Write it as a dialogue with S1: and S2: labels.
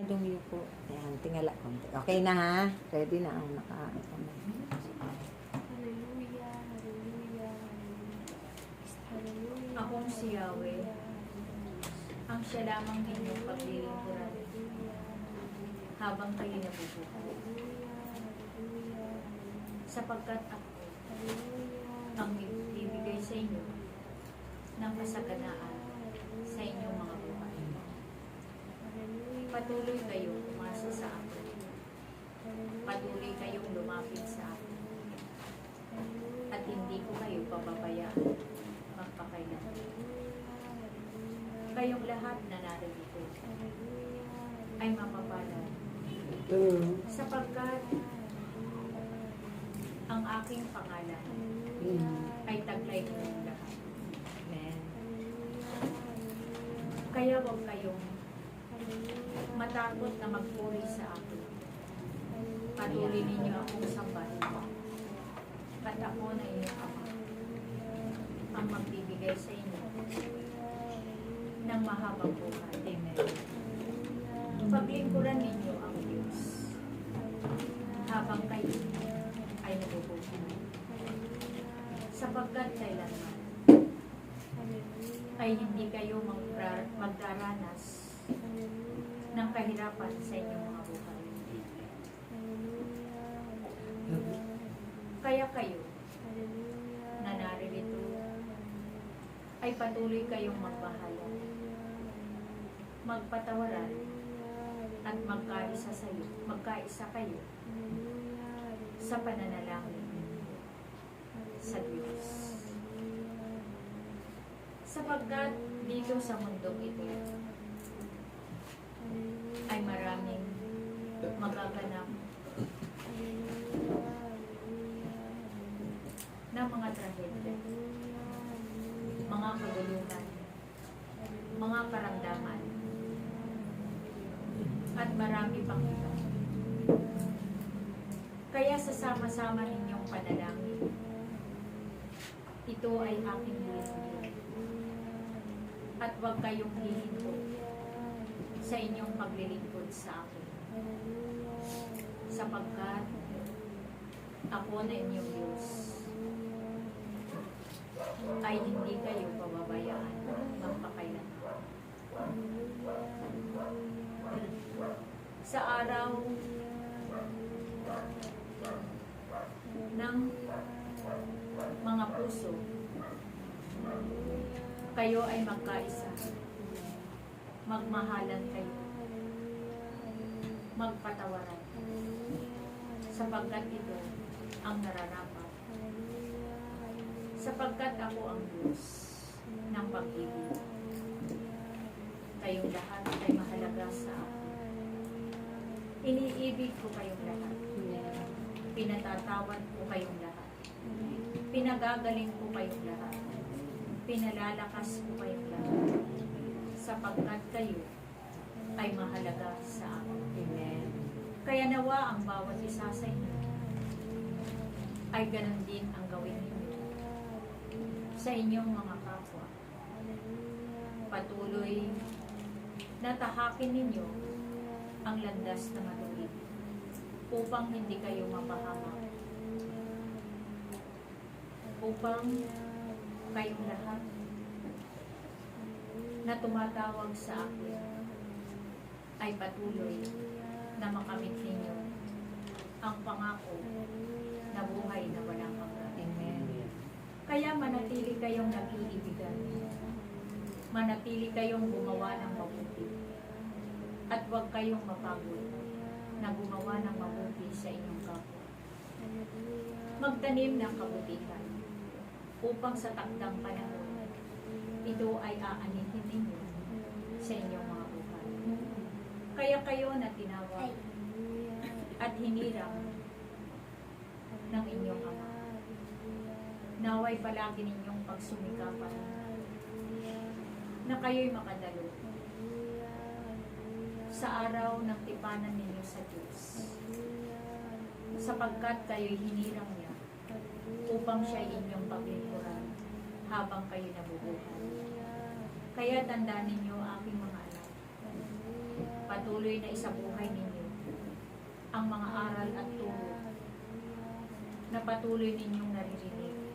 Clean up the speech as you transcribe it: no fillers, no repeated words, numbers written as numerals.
S1: Dumi po. Ayan, tingala konti. Okay na ha? Ready na ang naka-kamay.
S2: Hallelujah, hallelujah, hallelujah.
S3: Akong si Yahweh, ang siya lamang inyong paglilingkuran habang kayo nabubuhay. Sapagkat ako ang ibibigay sa inyo ng kasaganaan sa inyong mga buhay. Patuloy kayo umasa sa akin. Patuloy kayong lumapit sa akin. At hindi ko kayo pababayaan magpakailan. Kayong lahat na narito ay mapapalad. Sapagkat ang aking pangalan ay taglay ninyong lahat.
S1: Amen.
S3: Kaya huwag kayong matakot na magpuri sa akin. Patuloy ninyo akong sambahin. At ako na inyong Ama ang magbibigay sa inyo ng mahabang buhay.
S1: Amen.
S3: Paglingkuran ninyo ang Diyos habang kayo ay nabubuhay. Sapagkat kailanman ay hindi kayo magdaranas ng kahirapan sa inyong mga buhay. Kaya kayo na naririto ay patuloy kayong magbahala, magpatawaran, at magkaisa kayo sa pananalangin sa Diyos. Sapagkat dito sa mundong ito ay maraming magaganap na mga trahedya, mga kaguluhan, mga karamdaman, at marami pang iba. Kaya sa sama-sama ninyong panalangin, ito ay aking hilingin. At huwag kayong hihinto sa inyong paglilingkod sa akin. Sapagkat ako na inyong Diyos ay hindi kayo pababayaan magpakailan. Sa araw ng mga puso, kayo ay magkaisa, magmahalan kayo, magpatawaran, sapagkat ito ang nararapat. Sapagkat ako ang Diyos ng pag-ibig. Kayong lahat ay mahalaga sa akin. Iniibig ko kayong lahat. Pinatatawad ko kayong lahat. Pinagagaling ko kayong lahat. Pinalalakas ko kayong lahat. Sapagkat kayo ay mahalaga sa akin.
S1: Amen.
S3: Kaya nawa ang bawat isa sa inyo ay ganon din ang gawin ninyo sa inyong mga kapwa. Patuloy na tahakin ninyo ang landas na matuwid upang hindi kayo mapahamak. Upang kayong lahat na tumatawag sa akin ay patuloy na makamit ninyo ang pangako na buhay na walang hanggan.
S1: Amen.
S3: Kaya manatili kayong nag-iibigan. Manatili kayong gumawa ng mabuti. At huwag kayong mapagod na gumawa ng mabuti sa inyong kapwa. Magtanim ng kabutihan upang sa takdang panahon ito ay aanihin ninyo sa inyong mga buhay. Kaya kayo na tinawag at hinirang ng inyong Ama. Naway palagi ninyong pagsumikapan na kayo'y makadalo sa araw ng tipanan ninyo sa Diyos, sapagkat kayo'y hinirang niya upang siya'y inyong paglingkuran habang kayo nabubuhay. Kaya tandaan ninyo, aking mga anak, patuloy na isabuhay ninyo ang mga aral at turo na patuloy ninyong naririnig.